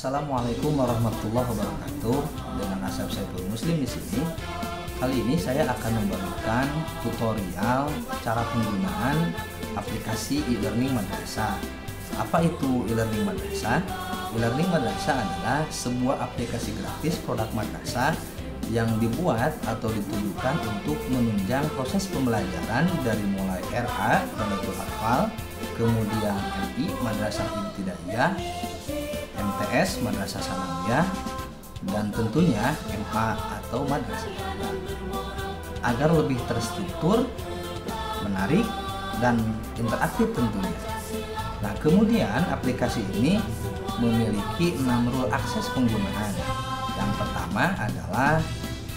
Assalamualaikum warahmatullahi wabarakatuh. Dengan Asep Saiful Muslim di sini. Kali ini saya akan memberikan tutorial cara penggunaan aplikasi e-learning madrasah. Apa itu e-learning madrasah? E-learning madrasah adalah sebuah aplikasi gratis produk madrasah yang dibuat atau ditujukan untuk menunjang proses pembelajaran dari mulai RA, Radatul Atfal, kemudian MI, Madrasah Ibtidaiyah, MTS, Madrasah Sanawiyah, dan tentunya MA atau Madrasah Aliyah, agar lebih terstruktur, menarik, dan interaktif tentunya. Nah, kemudian aplikasi ini memiliki 6 rule akses penggunaan. Yang pertama adalah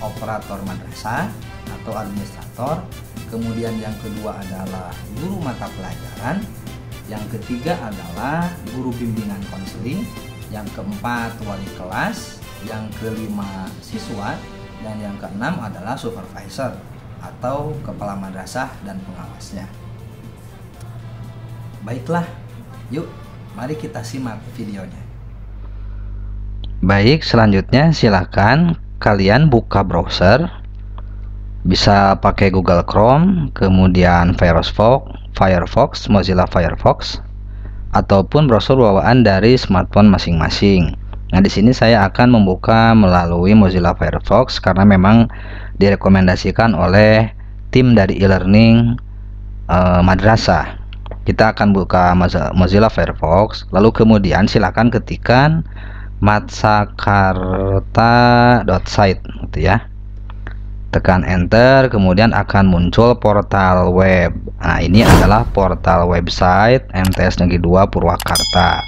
operator madrasah atau administrator, kemudian yang kedua adalah guru mata pelajaran, yang ketiga adalah guru bimbingan konseling, yang keempat wali kelas, yang kelima siswa, dan yang keenam adalah supervisor atau kepala madrasah dan pengawasnya. Baiklah, yuk mari kita simak videonya. Baik, selanjutnya silakan kalian buka browser, bisa pakai Google Chrome, kemudian Firefox, Mozilla Firefox, ataupun browser bawaan dari smartphone masing-masing. Nah, di sini saya akan membuka melalui Mozilla Firefox karena memang direkomendasikan oleh tim dari e-learning madrasah. Kita akan buka Mozilla Firefox, lalu kemudian silakan ketikkan matsakarta.site gitu ya. Tekan enter, kemudian akan muncul portal web. Nah, ini adalah portal website MTS Negeri 2 Purwakarta,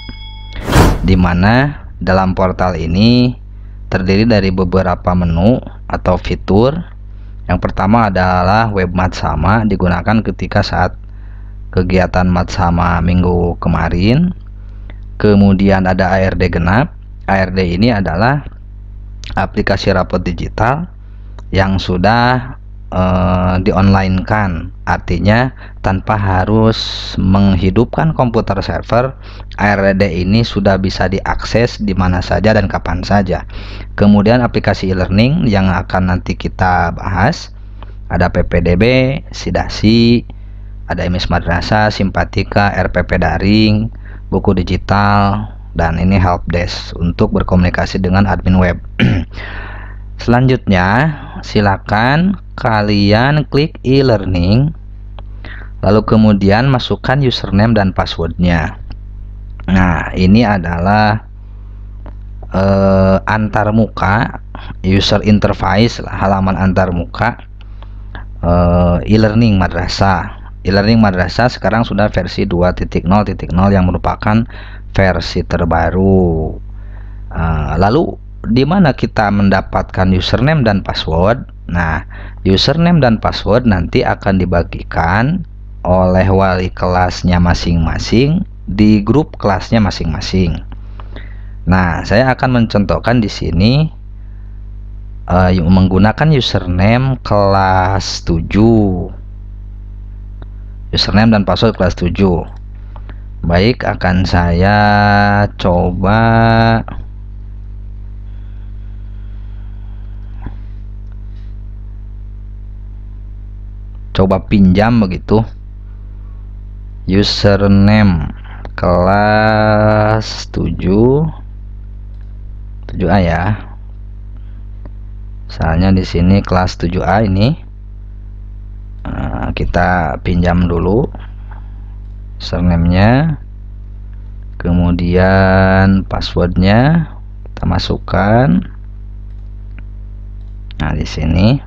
dimana dalam portal ini terdiri dari beberapa menu atau fitur. Yang pertama adalah web matsama, digunakan ketika saat kegiatan matsama minggu kemarin. Kemudian ada ARD genap. ARD ini adalah aplikasi rapot digital yang sudah di-online-kan, artinya tanpa harus menghidupkan komputer server. ARD ini sudah bisa diakses di mana saja dan kapan saja. Kemudian aplikasi e-learning yang akan nanti kita bahas ada PPDB, Sidasi, ada MS Madrasah, Simpatika, RPP Daring, buku digital, dan ini helpdesk untuk berkomunikasi dengan admin web. Selanjutnya silakan kalian klik e-learning, lalu kemudian masukkan username dan passwordnya. Nah, ini adalah antarmuka, user interface, halaman antarmuka e-learning madrasah. E-learning madrasah sekarang sudah versi 2.0.0 yang merupakan versi terbaru. Lalu di mana kita mendapatkan username dan password? Nah, username dan password nanti akan dibagikan oleh wali kelasnya masing-masing di grup kelasnya masing-masing. Nah, saya akan mencontohkan di sini menggunakan username kelas 7. Username dan password kelas 7. Baik, akan saya coba pinjam begitu. Username kelas 7A ya. Misalnya di sini kelas 7A ini. Kita pinjam dulu username-nya, kemudian passwordnya kita masukkan. Nah, di sini.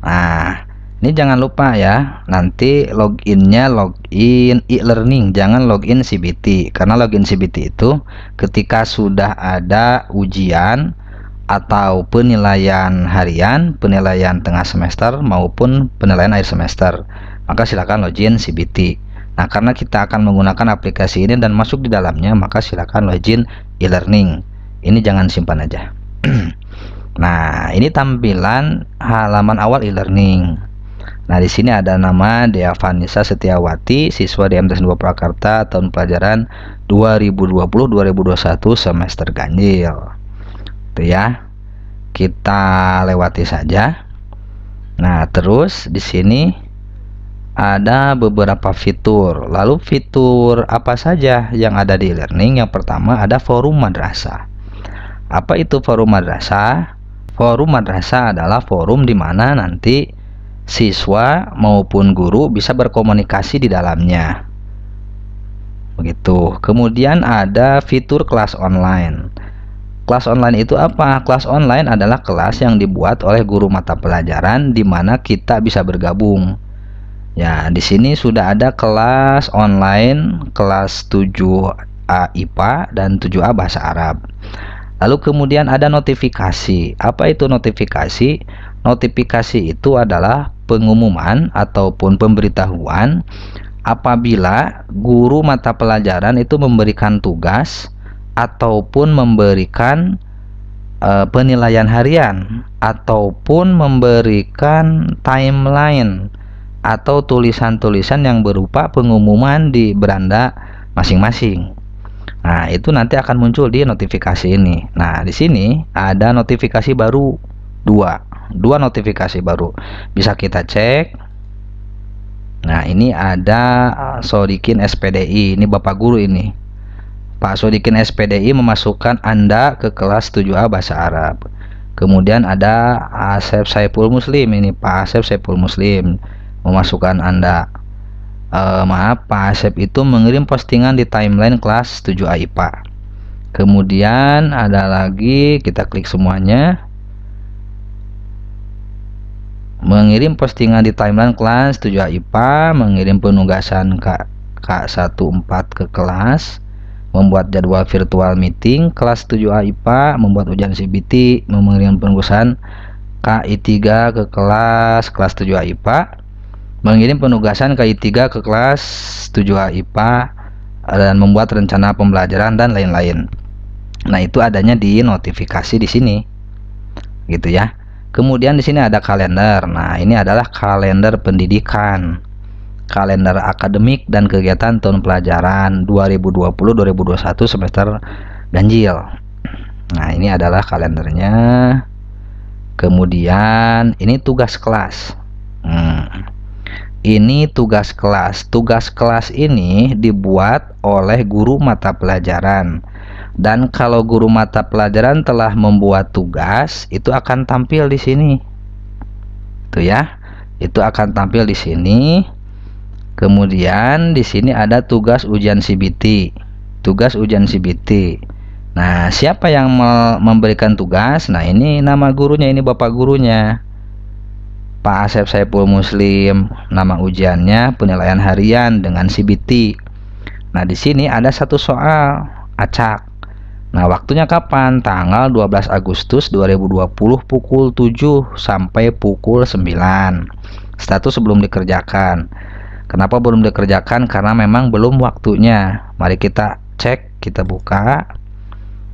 Nah, ini jangan lupa ya, nanti loginnya login e-learning, jangan login CBT, karena login CBT itu ketika sudah ada ujian atau penilaian harian, penilaian tengah semester maupun penilaian akhir semester, maka silakan login CBT. Nah, karena kita akan menggunakan aplikasi ini dan masuk di dalamnya, maka silakan login e-learning. Ini jangan simpan aja. Nah, ini tampilan halaman awal e-learning. Nah, di sini ada nama Dea Vanessa Setiawati, siswa di MTS 2 Purwakarta, tahun pelajaran 2020-2021 semester ganjil. Itu ya. Kita lewati saja. Nah, terus di sini ada beberapa fitur. Lalu fitur apa saja yang ada di e-learning? Yang pertama ada forum madrasah. Apa itu forum madrasah? Forum madrasah adalah forum di mana nanti siswa maupun guru bisa berkomunikasi di dalamnya. Begitu. Kemudian ada fitur kelas online. Kelas online itu apa? Kelas online adalah kelas yang dibuat oleh guru mata pelajaran di mana kita bisa bergabung. Ya, di sini sudah ada kelas online kelas 7A IPA dan 7A bahasa Arab. Lalu kemudian ada notifikasi. Apa itu notifikasi? Notifikasi itu adalah pengumuman ataupun pemberitahuan apabila guru mata pelajaran itu memberikan tugas ataupun memberikan penilaian harian ataupun memberikan timeline atau tulisan-tulisan yang berupa pengumuman di beranda masing-masing. Nah, itu nanti akan muncul di notifikasi ini. Nah, di sini ada notifikasi baru dua notifikasi baru. Bisa kita cek. Nah, ini ada Sodikin SPDI. Ini Bapak Guru ini. Pak Sodikin SPDI memasukkan Anda ke kelas 7A bahasa Arab. Kemudian ada Asep Saiful Muslim. Ini Pak Asep Saiful Muslim memasukkan Anda. Maaf, Pak Asep itu mengirim postingan di timeline kelas 7A IPA. Kemudian ada lagi, kita klik semuanya. Mengirim postingan di timeline kelas 7A IPA, mengirim penugasan K14 ke kelas, membuat jadwal virtual meeting kelas 7A IPA, membuat ujian CBT, mengirim penugasan KI3 ke kelas 7A IPA, mengirim penugasan KI3 ke kelas 7A IPA, dan membuat rencana pembelajaran dan lain-lain. Nah, itu adanya di notifikasi di sini. Gitu ya. Kemudian di sini ada kalender. Nah, ini adalah kalender pendidikan. Kalender akademik dan kegiatan tahun pelajaran 2020-2021 semester ganjil. Nah, ini adalah kalendernya. Kemudian ini tugas kelas. Ini tugas kelas. Tugas kelas ini dibuat oleh guru mata pelajaran. Dan kalau guru mata pelajaran telah membuat tugas, itu akan tampil di sini. Tuh ya. Itu akan tampil di sini. Kemudian di sini ada tugas ujian CBT. Tugas ujian CBT. Nah, siapa yang memberikan tugas? Nah, ini nama gurunya, ini Bapak gurunya. Pak Asep Saiful Muslim. Nama ujiannya penilaian harian dengan CBT. Nah, di sini ada satu soal acak. Nah, waktunya kapan? Tanggal 12 Agustus 2020 pukul 7 sampai pukul 9. Status belum dikerjakan. Kenapa belum dikerjakan? Karena memang belum waktunya. Mari kita cek, kita buka.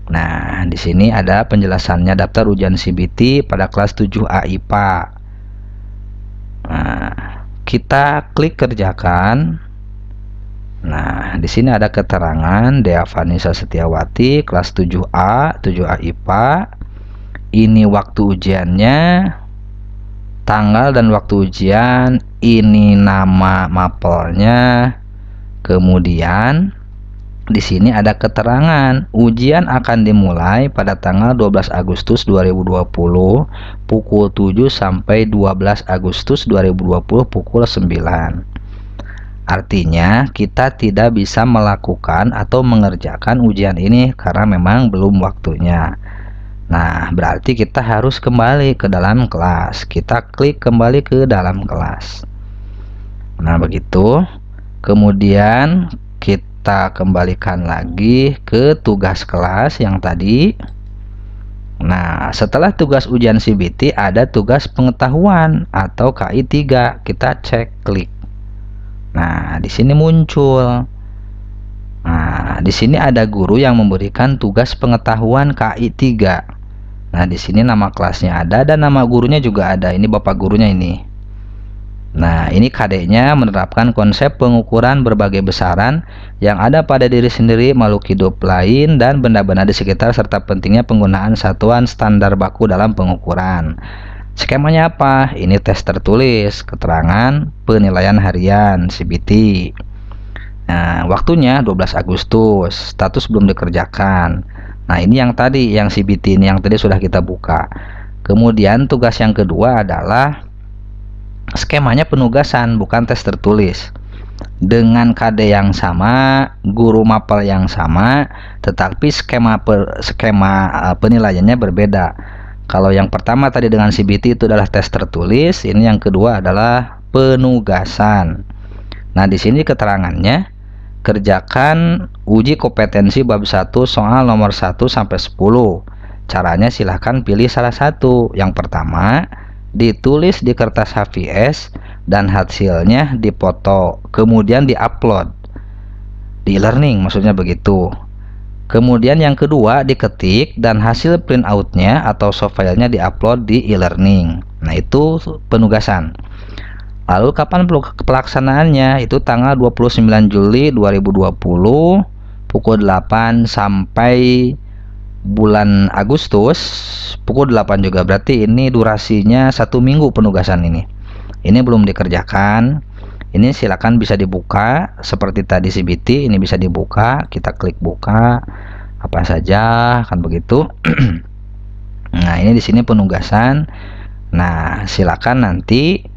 Nah, di sini ada penjelasannya daftar ujian CBT pada kelas 7A IPA. Nah, kita klik kerjakan. Nah, di sini ada keterangan Dea Vanessa Setiawati kelas 7A IPA. Ini waktu ujiannya, tanggal dan waktu ujian, ini nama mapelnya. Kemudian di sini ada keterangan ujian akan dimulai pada tanggal 12 Agustus 2020 pukul 7 sampai 12 Agustus 2020 pukul 9. Artinya kita tidak bisa melakukan atau mengerjakan ujian ini karena memang belum waktunya. Nah, berarti kita harus kembali ke dalam kelas. Kita klik kembali ke dalam kelas. Nah, begitu. Kemudian kita kembalikan lagi ke tugas kelas yang tadi. Nah, setelah tugas ujian CBT ada tugas pengetahuan atau KI3. Kita cek klik. Nah, di sini muncul. Nah, di sini ada guru yang memberikan tugas pengetahuan KI3. Nah, di sini nama kelasnya ada dan nama gurunya juga ada. Ini Bapak gurunya ini. Nah, ini KD-nya menerapkan konsep pengukuran berbagai besaran yang ada pada diri sendiri, makhluk hidup lain, dan benda-benda di sekitar, serta pentingnya penggunaan satuan standar baku dalam pengukuran. Skemanya apa? Ini tes tertulis, keterangan, penilaian harian, CBT. Nah, waktunya 12 Agustus, status belum dikerjakan. Nah, ini yang tadi, yang CBT ini yang tadi sudah kita buka. Kemudian tugas yang kedua adalah skemanya penugasan, bukan tes tertulis. Dengan KD yang sama, guru mapel yang sama, tetapi skema penilaiannya berbeda. Kalau yang pertama tadi dengan CBT itu adalah tes tertulis, ini yang kedua adalah penugasan. Nah, di sini keterangannya, kerjakan uji kompetensi bab 1 soal nomor 1 sampai 10. Caranya silahkan pilih salah satu. Yang pertama, ditulis di kertas HVS dan hasilnya dipoto, kemudian diupload di e-learning, maksudnya begitu. Kemudian yang kedua, diketik dan hasil printoutnya atau soft filenya diupload di e-learning. Nah, itu penugasan. Lalu kapan pelaksanaannya? Itu tanggal 29 Juli 2020 pukul 8 sampai bulan Agustus pukul 8 juga. Berarti ini durasinya 1 minggu penugasan ini. Ini belum dikerjakan. Ini silakan bisa dibuka seperti tadi CBT, ini bisa dibuka, kita klik buka apa saja kan begitu. Nah, ini di sini penugasan. Nah, silakan nanti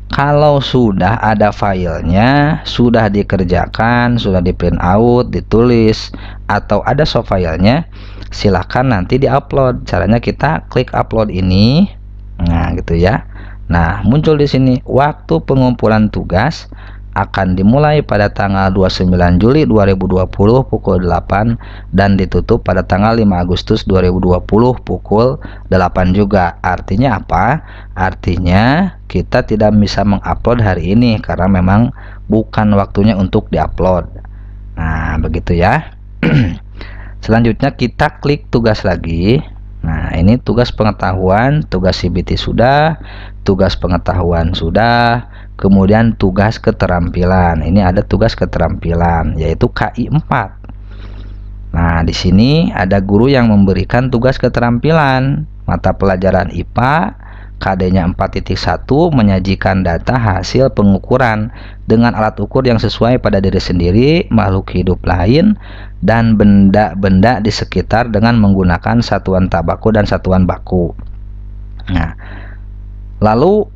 kalau sudah ada filenya, sudah dikerjakan, sudah di print out, ditulis, atau ada soft filenya, silahkan nanti diupload. Caranya kita klik upload ini, nah gitu ya. Nah, muncul di sini waktu pengumpulan tugas akan dimulai pada tanggal 29 Juli 2020 pukul 8 dan ditutup pada tanggal 5 Agustus 2020 pukul 8 juga. Artinya apa? Artinya kita tidak bisa mengupload hari ini karena memang bukan waktunya untuk diupload. Nah, begitu ya. Selanjutnya kita klik tugas lagi. Nah, ini tugas pengetahuan, tugas CBT sudah, tugas pengetahuan sudah, kemudian tugas keterampilan. Ini ada tugas keterampilan yaitu KI 4. Nah, di sini ada guru yang memberikan tugas keterampilan mata pelajaran IPA, KD-nya 4.1, menyajikan data hasil pengukuran dengan alat ukur yang sesuai pada diri sendiri, makhluk hidup lain, dan benda-benda di sekitar dengan menggunakan satuan tak baku dan satuan baku. Nah, lalu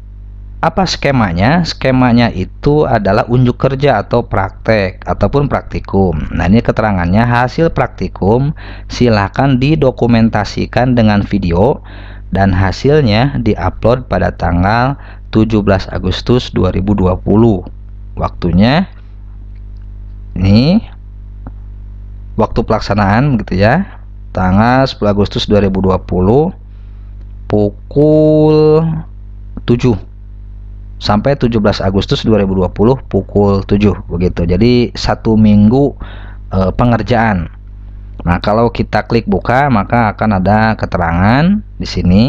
apa skemanya? Skemanya itu adalah unjuk kerja atau praktek ataupun praktikum. Nah, ini keterangannya, hasil praktikum silakan didokumentasikan dengan video dan hasilnya diupload pada tanggal 17 Agustus 2020. Waktunya ini waktu pelaksanaan gitu ya, tanggal 10 Agustus 2020 pukul 7 sampai 17 Agustus 2020 pukul 7 begitu. Jadi 1 minggu pengerjaan. Nah, kalau kita klik buka maka akan ada keterangan di sini.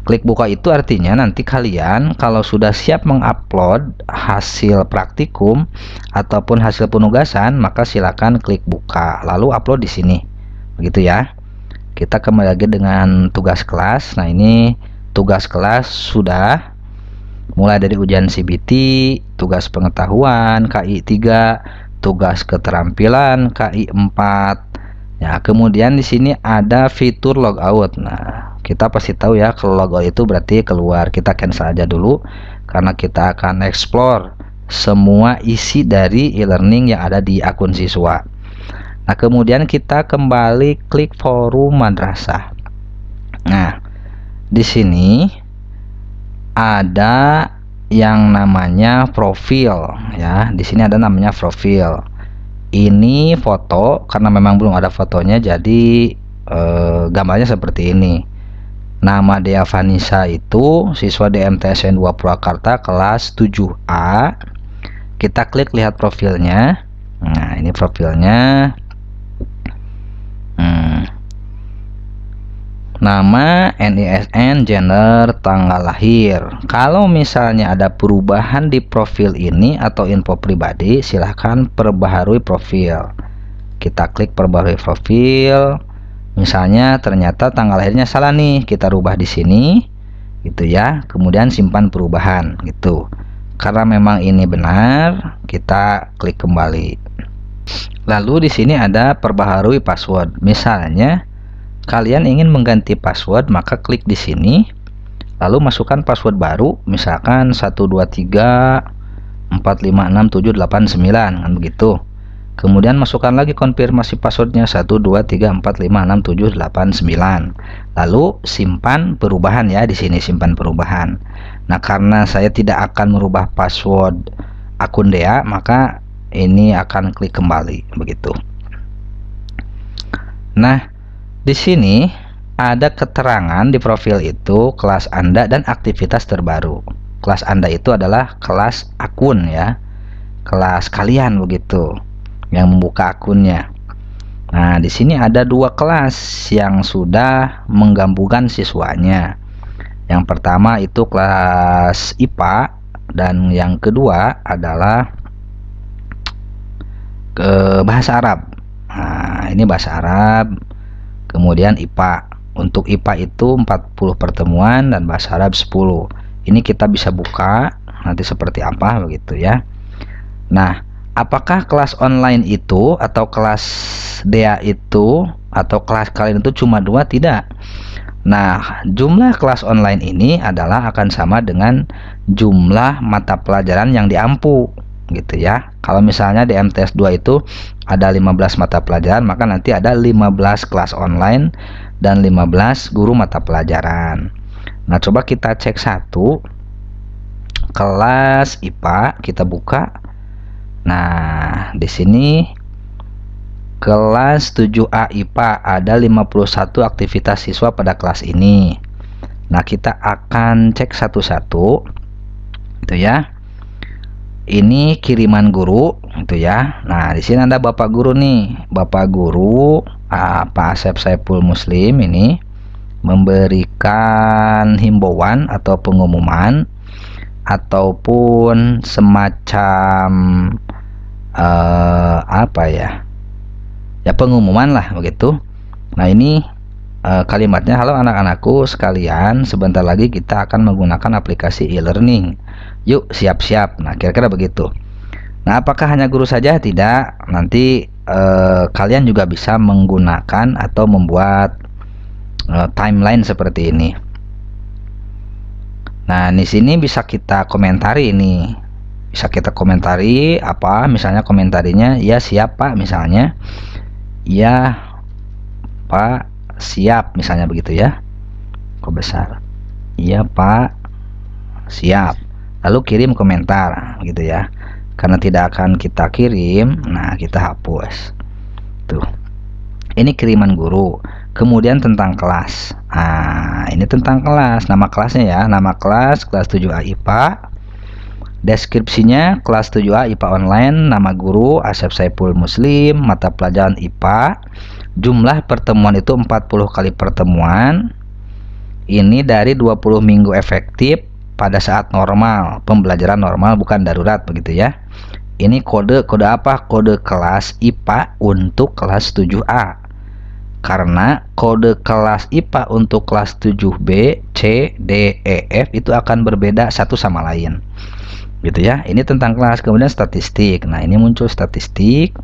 Klik buka itu artinya nanti kalian kalau sudah siap mengupload hasil praktikum ataupun hasil penugasan, maka silakan klik buka lalu upload di sini. Begitu ya. Kita kembali lagi dengan tugas kelas. Nah, ini tugas kelas sudah mulai dari ujian CBT, tugas pengetahuan KI 3, tugas keterampilan KI 4. Ya, kemudian di sini ada fitur logout. Nah, kita pasti tahu ya kalau logout itu berarti keluar. Kita cancel aja dulu karena kita akan explore semua isi dari e-learning yang ada di akun siswa. Nah, kemudian kita kembali klik forum madrasah. Nah, di sini ada yang namanya profil ya. Di sini ada namanya profil. Ini foto, karena memang belum ada fotonya jadi gambarnya seperti ini. Nama Dea Vanessa itu siswa DMTSN 2 Purwakarta kelas 7A. Kita klik lihat profilnya. Nah, ini profilnya. Nama, NISN, gender, tanggal lahir. Kalau misalnya ada perubahan di profil ini atau info pribadi, silahkan perbaharui profil. Kita klik perbaharui profil. Misalnya ternyata tanggal lahirnya salah nih, kita rubah di sini, gitu ya. Kemudian simpan perubahan, gitu. Karena memang ini benar, kita klik kembali. Lalu di sini ada perbaharui password. Misalnya kalian ingin mengganti password, maka klik di sini, lalu masukkan password baru, misalkan 123456789, kan begitu. Kemudian masukkan lagi konfirmasi passwordnya 123456789. Lalu simpan perubahan ya, di sini simpan perubahan. Nah, karena saya tidak akan merubah password akun Dea, maka ini akan klik kembali begitu. Nah, di sini ada keterangan di profil itu, kelas Anda dan aktivitas terbaru. Kelas Anda itu adalah kelas akun ya, kelas kalian begitu, yang membuka akunnya. Nah, di sini ada dua kelas yang sudah menggabungkan siswanya. Yang pertama itu kelas IPA dan yang kedua adalah bahasa Arab. Nah, ini bahasa Arab. Kemudian IPA. Untuk IPA itu 40 pertemuan dan bahasa Arab 10. Ini kita bisa buka nanti seperti apa begitu ya. Nah, apakah kelas online itu atau kelas Dea itu atau kelas kalian itu cuma 2? Tidak. Nah, jumlah kelas online ini adalah akan sama dengan jumlah mata pelajaran yang diampu gitu ya. Kalau misalnya di MTS 2 itu ada 15 mata pelajaran, maka nanti ada 15 kelas online dan 15 guru mata pelajaran. Nah, coba kita cek satu kelas IPA, kita buka. Nah, di sini kelas 7A IPA ada 51 aktivitas siswa pada kelas ini. Nah, kita akan cek satu-satu itu ya. Ini kiriman guru itu ya. Nah, di sini ada Bapak Guru nih. Bapak Guru Pak Asep Saiful Muslim ini memberikan himbauan atau pengumuman ataupun semacam apa ya? Ya, pengumuman lah begitu. Nah, ini kalimatnya, halo anak-anakku sekalian, sebentar lagi kita akan menggunakan aplikasi e-learning. Yuk siap-siap. Nah, kira-kira begitu. Nah, apakah hanya guru saja? Tidak. Nanti kalian juga bisa menggunakan atau membuat timeline seperti ini. Nah, di sini bisa kita komentari ini. Bisa kita komentari apa? Misalnya komentarinya ya siap Pak misalnya. Ya Pak siap misalnya begitu ya. Kok besar? Iya Pak siap. Lalu kirim komentar gitu ya. Karena tidak akan kita kirim, nah kita hapus. Tuh. Ini kiriman guru. Kemudian tentang kelas. Nah, ini tentang kelas. Nama kelasnya ya, nama kelas 7A IPA. Deskripsinya kelas 7A IPA online, nama guru Asep Saiful Muslim, mata pelajaran IPA. Jumlah pertemuan itu 40 kali pertemuan. Ini dari 20 minggu efektif pada saat normal, pembelajaran normal bukan darurat begitu ya. Ini kode apa? Kode kelas IPA untuk kelas 7A. Karena kode kelas IPA untuk kelas 7B, C, D, E, F itu akan berbeda satu sama lain. Gitu ya. Ini tentang kelas. Kemudian statistik. Nah, ini muncul statistik.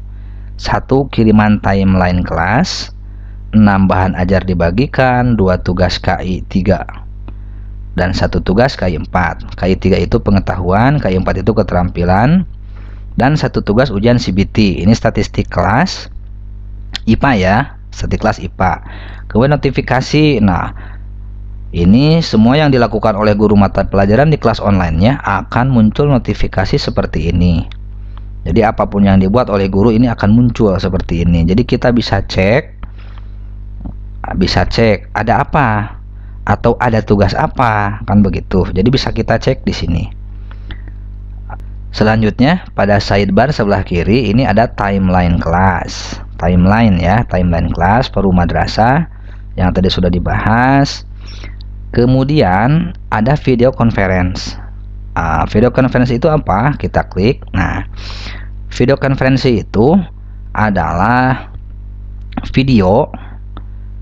1 kiriman timeline kelas, 6 bahan ajar dibagikan, 2 tugas KI 3 dan 1 tugas KI 4. KI 3 itu pengetahuan, KI 4 itu keterampilan, dan 1 tugas ujian CBT. Ini statistik kelas IPA ya, statistik kelas IPA. Kemudian notifikasi. Nah, ini semua yang dilakukan oleh guru mata pelajaran di kelas online-nya akan muncul notifikasi seperti ini. Jadi apapun yang dibuat oleh guru ini akan muncul seperti ini. Jadi kita bisa cek ada apa atau ada tugas apa, kan begitu. Jadi bisa kita cek di sini. Selanjutnya pada sidebar sebelah kiri ini ada timeline kelas. Timeline ya, timeline kelas Peru Madrasah yang tadi sudah dibahas. Kemudian ada video conference. Video conference itu apa? Kita klik. Nah, video conference itu adalah video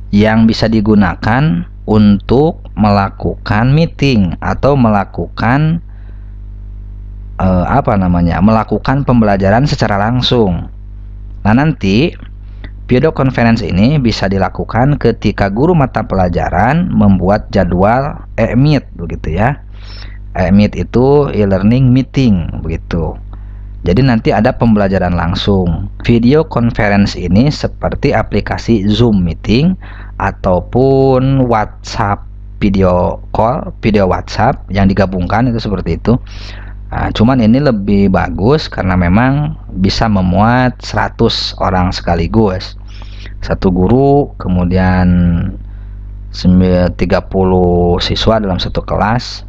yang bisa digunakan untuk melakukan meeting atau melakukan melakukan pembelajaran secara langsung. Nah, nanti video conference ini bisa dilakukan ketika guru mata pelajaran membuat jadwal e-meet begitu ya. E-meet itu e-learning meeting begitu. Jadi nanti ada pembelajaran langsung. Video conference ini seperti aplikasi Zoom meeting ataupun WhatsApp video call, video WhatsApp yang digabungkan itu seperti itu. Nah, cuman ini lebih bagus karena memang bisa memuat 100 orang sekaligus. Satu guru, kemudian 30 siswa dalam satu kelas,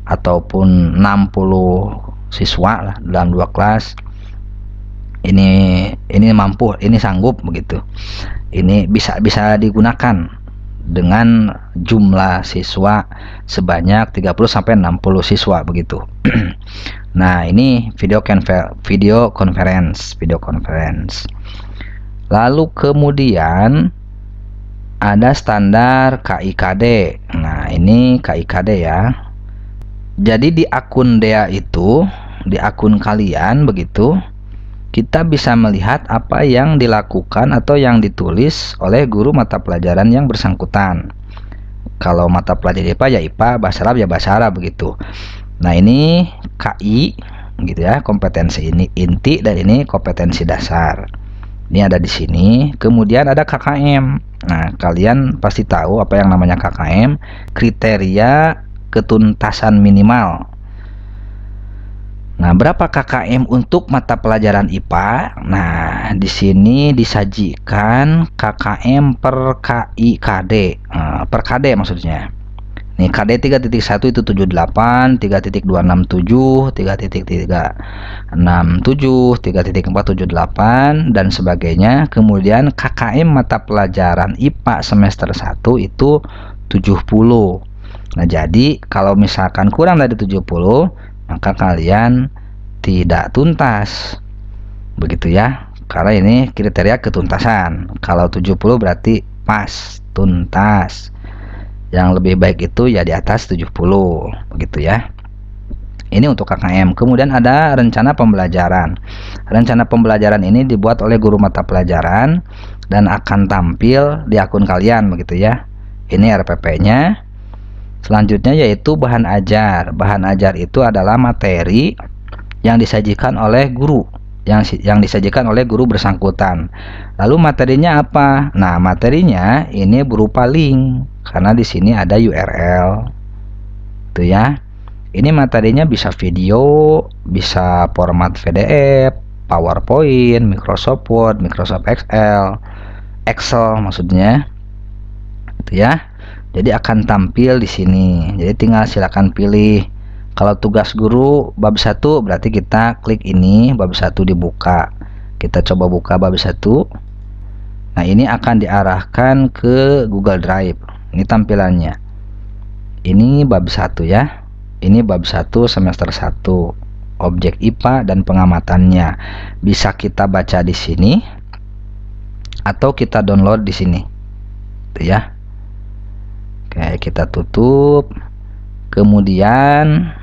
ataupun 60 siswa lah dalam 2 kelas. Ini mampu, ini sanggup begitu. Ini bisa digunakan dengan jumlah siswa sebanyak 30 sampai 60 siswa begitu. Nah, ini video conference. Lalu kemudian ada standar KIKD. Nah, ini KIKD ya. Jadi di akun DEA itu, di akun kalian begitu, kita bisa melihat apa yang dilakukan atau yang ditulis oleh guru mata pelajaran yang bersangkutan. Kalau mata pelajaran IPA ya IPA, bahasa Arab ya bahasa Arab begitu. Nah, ini KI gitu ya, kompetensi ini inti, dan ini kompetensi dasar. Ini ada di sini. Kemudian ada KKM. Nah, kalian pasti tahu apa yang namanya KKM, kriteria ketuntasan minimal. Nah, berapa KKM untuk mata pelajaran IPA? Nah, di sini disajikan KKM per KIKD, per KD maksudnya. Nih, KD 3.1 itu 78, 3.267, 3.367, 3.478 dan sebagainya. Kemudian KKM mata pelajaran IPA semester 1 itu 70. Nah, jadi kalau misalkan kurang dari 70, maka kalian tidak tuntas begitu ya, karena ini kriteria ketuntasan. Kalau 70 berarti pas, tuntas. Yang lebih baik itu ya di atas 70 begitu ya. Ini untuk KKM. Kemudian ada rencana pembelajaran. Rencana pembelajaran ini dibuat oleh guru mata pelajaran dan akan tampil di akun kalian begitu ya. Ini RPP-nya. Selanjutnya yaitu bahan ajar. Bahan ajar itu adalah materi yang disajikan oleh guru, yang disajikan oleh guru bersangkutan. Lalu materinya apa? Nah, materinya ini berupa link, karena di sini ada URL. Tuh ya. Ini materinya bisa video, bisa format PDF, PowerPoint, Microsoft Word, Microsoft Excel maksudnya. Itu ya. Jadi akan tampil di sini. Jadi tinggal silakan pilih. Kalau tugas guru bab 1 berarti kita klik ini, bab 1 dibuka. Kita coba buka bab 1. Nah, ini akan diarahkan ke Google Drive. Ini tampilannya. Ini bab 1 ya. Ini bab 1 semester 1. Objek IPA dan pengamatannya. Bisa kita baca di sini atau kita download di sini. Itu ya. Oke, kita tutup. Kemudian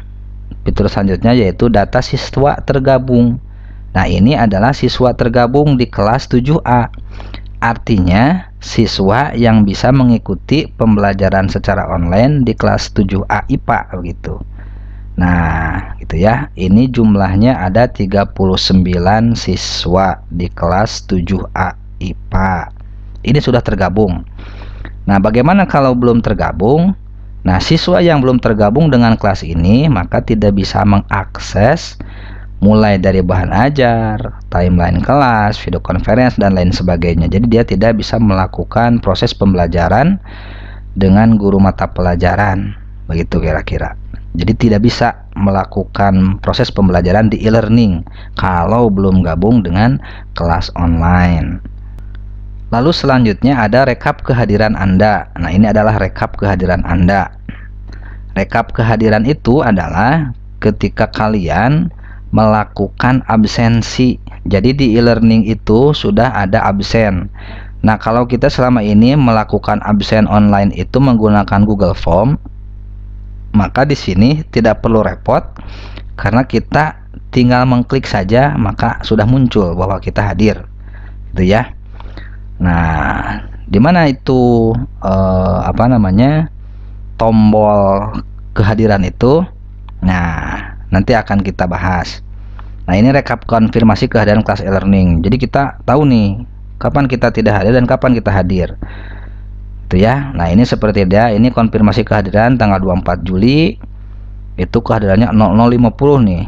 fitur selanjutnya yaitu data siswa tergabung. Nah, ini adalah siswa tergabung di kelas 7A. Artinya siswa yang bisa mengikuti pembelajaran secara online di kelas 7A IPA begitu. Nah, gitu ya. Ini jumlahnya ada 39 siswa di kelas 7A IPA. Ini sudah tergabung. Nah, bagaimana kalau belum tergabung? Nah, siswa yang belum tergabung dengan kelas ini maka tidak bisa mengakses mulai dari bahan ajar, timeline kelas, video conference dan lain sebagainya. Jadi dia tidak bisa melakukan proses pembelajaran dengan guru mata pelajaran. Begitu kira-kira. Jadi tidak bisa melakukan proses pembelajaran di e-learning kalau belum gabung dengan kelas online. Lalu selanjutnya ada rekap kehadiran Anda. Nah, ini adalah rekap kehadiran Anda. Rekap kehadiran itu adalah ketika kalian melakukan absensi. Jadi di e-learning itu sudah ada absen. Nah, kalau kita selama ini melakukan absen online itu menggunakan Google Form, maka di sini tidak perlu repot karena kita tinggal mengklik saja maka sudah muncul bahwa kita hadir. Gitu ya. Nah, di mana itu tombol kehadiran itu? Nah, nanti akan kita bahas. Nah, ini rekap konfirmasi kehadiran kelas e-learning. Jadi kita tahu nih kapan kita tidak hadir dan kapan kita hadir. Itu ya. Nah, ini seperti dia. Ini konfirmasi kehadiran tanggal 24 Juli. Itu kehadirannya 00.50 nih.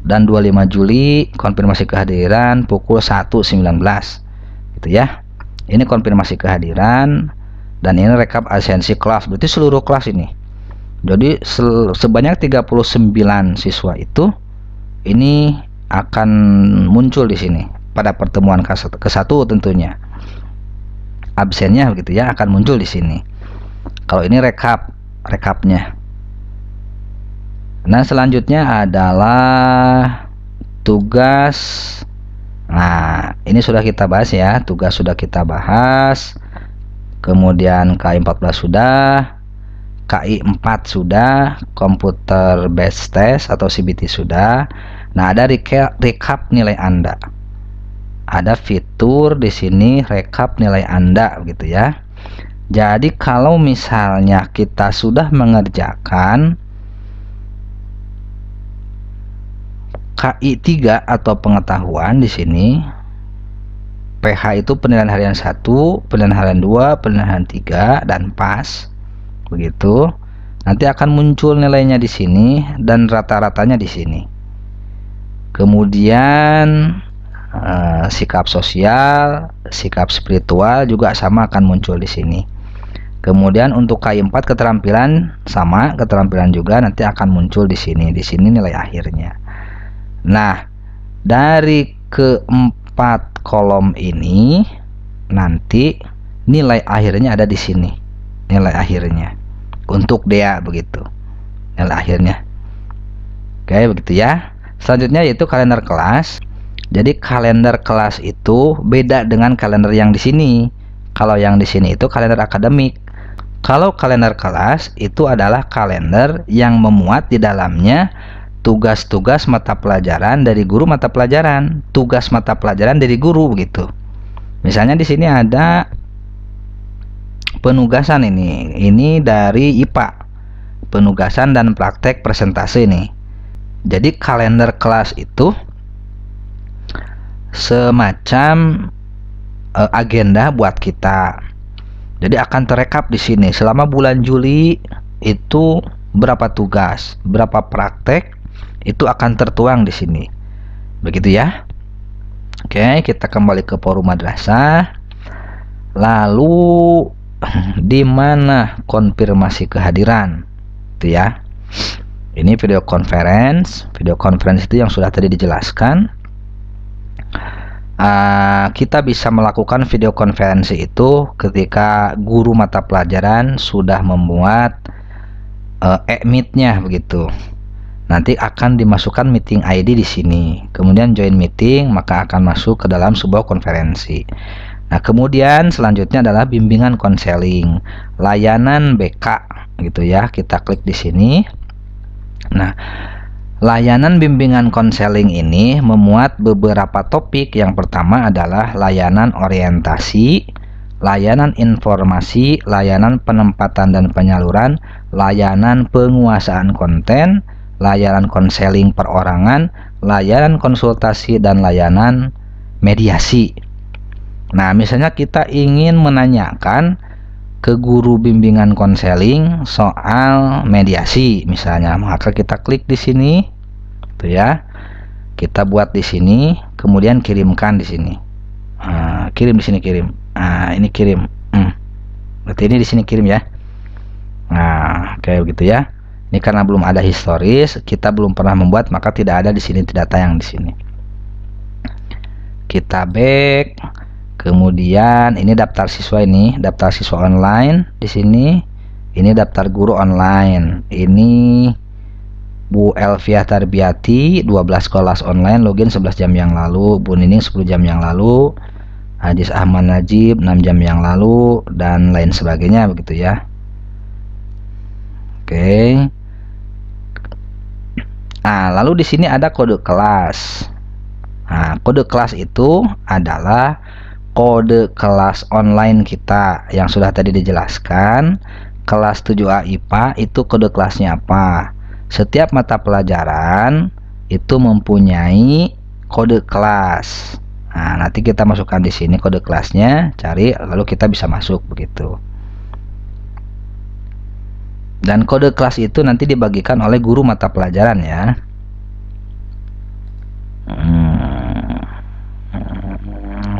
Dan 25 Juli konfirmasi kehadiran pukul 1.19. Gitu ya. Ini konfirmasi kehadiran dan ini rekap absensi kelas. Berarti seluruh kelas ini. Jadi sebanyak 39 siswa itu ini akan muncul di sini pada pertemuan ke-1 tentunya. Absennya begitu ya akan muncul di sini. Kalau ini rekapnya. Nah, selanjutnya adalah tugas. Nah, ini sudah kita bahas ya, tugas sudah kita bahas. Kemudian KI 14 sudah, KI 4 sudah, komputer based test atau CBT sudah. Nah, ada rekap nilai Anda. Ada fitur di sini rekap nilai Anda gitu ya. Jadi kalau misalnya kita sudah mengerjakan KI 3 atau pengetahuan di sini, PH itu penilaian harian 1, penilaian harian 2, penilaian harian 3 dan pas. Begitu. Nanti akan muncul nilainya di sini dan rata-ratanya di sini. Kemudian sikap sosial, sikap spiritual juga sama akan muncul di sini. Kemudian untuk KI 4 keterampilan sama, keterampilan juga nanti akan muncul di sini. Di sini nilai akhirnya. Nah, dari keempat kolom ini nanti nilai akhirnya ada di sini. Nilai akhirnya untuk Dea begitu. Nilai akhirnya. Oke, begitu ya. Selanjutnya yaitu kalender kelas. Jadi kalender kelas itu beda dengan kalender yang di sini. Kalau yang di sini itu kalender akademik. Kalau kalender kelas itu adalah kalender yang memuat di dalamnya tugas-tugas mata pelajaran dari guru mata pelajaran, tugas mata pelajaran dari guru begitu. Misalnya di sini ada penugasan ini dari IPA, penugasan dan praktek presentasi nih. Jadi kalender kelas itu semacam agenda buat kita. Jadi akan terekap di sini selama bulan Juli itu berapa tugas, berapa praktek itu akan tertuang di sini. Begitu ya. Oke, kita kembali ke forum madrasah. Lalu di mana konfirmasi kehadiran? Itu ya. Ini video conference. Video conference itu yang sudah tadi dijelaskan. Kita bisa melakukan video konferensi itu ketika guru mata pelajaran sudah membuat e-meet-nya begitu. Nanti akan dimasukkan meeting ID di sini. Kemudian join meeting, maka akan masuk ke dalam sebuah konferensi. Nah, kemudian selanjutnya adalah bimbingan konseling, layanan BK gitu ya. Kita klik di sini. Nah, layanan bimbingan konseling ini memuat beberapa topik. Yang pertama adalah layanan orientasi, layanan informasi, layanan penempatan dan penyaluran, layanan penguasaan konten, layanan konseling perorangan, layanan konsultasi, dan layanan mediasi. Nah, misalnya kita ingin menanyakan ke guru bimbingan konseling soal mediasi misalnya, maka kita klik di sini tuh ya. Kita buat di sini, kemudian kirimkan di sini. Kirim di sini, kirim. Ini kirim. Berarti ini di sini kirim ya. Nah, kayak begitu ya. Ini karena belum ada historis, kita belum pernah membuat, maka tidak ada di sini, tidak tayang di sini. Kita back, Kemudian ini daftar siswa, ini daftar siswa online di sini. Ini daftar guru online. Ini Bu Elvia Tarbiati 12 kelas online, login 11 jam yang lalu. Bu Nining 10 jam yang lalu. Hadis Ahmad Najib 6 jam yang lalu, dan lain sebagainya begitu ya. Oke. Nah, lalu di sini ada kode kelas. Nah, kode kelas itu adalah kode kelas online kita yang sudah tadi dijelaskan. Kelas 7A IPA itu kode kelasnya apa? Setiap mata pelajaran itu mempunyai kode kelas. Nah, nanti kita masukkan di sini kode kelasnya, cari, lalu kita bisa masuk begitu. Dan kode kelas itu nanti dibagikan oleh guru mata pelajaran ya.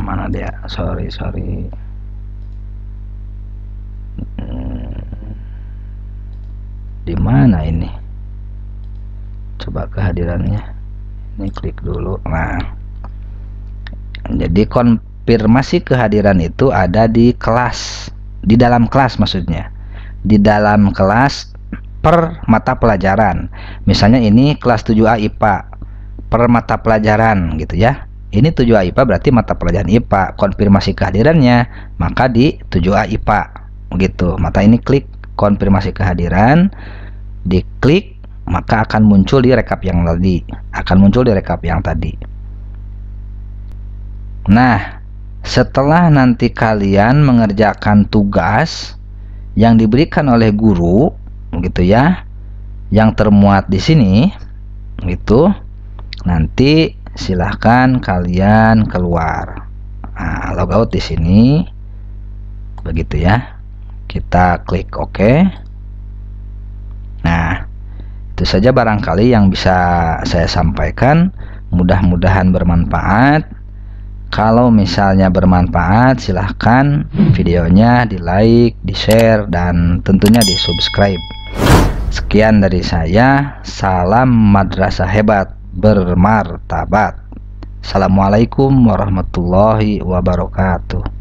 Mana dia? Sorry. Di mana ini? Coba kehadirannya. Ini klik dulu. Nah, jadi konfirmasi kehadiran itu ada di kelas, di dalam kelas maksudnya, di dalam kelas per mata pelajaran. Misalnya ini kelas 7A IPA per mata pelajaran gitu ya. Ini 7A IPA berarti mata pelajaran IPA. Konfirmasi kehadirannya maka di 7A IPA begitu. Maka ini klik konfirmasi kehadiran, diklik maka akan muncul di rekap yang tadi. Nah, setelah nanti kalian mengerjakan tugas yang diberikan oleh guru gitu ya, yang termuat di sini gitu, nanti silahkan kalian keluar. Nah, logout di sini begitu ya. Kita klik OK. Nah, itu saja barangkali yang bisa saya sampaikan. Mudah-mudahan bermanfaat. Kalau misalnya bermanfaat, silahkan videonya di like, di share, dan tentunya di subscribe. Sekian dari saya. Salam madrasah hebat bermartabat. Assalamualaikum warahmatullahi wabarakatuh.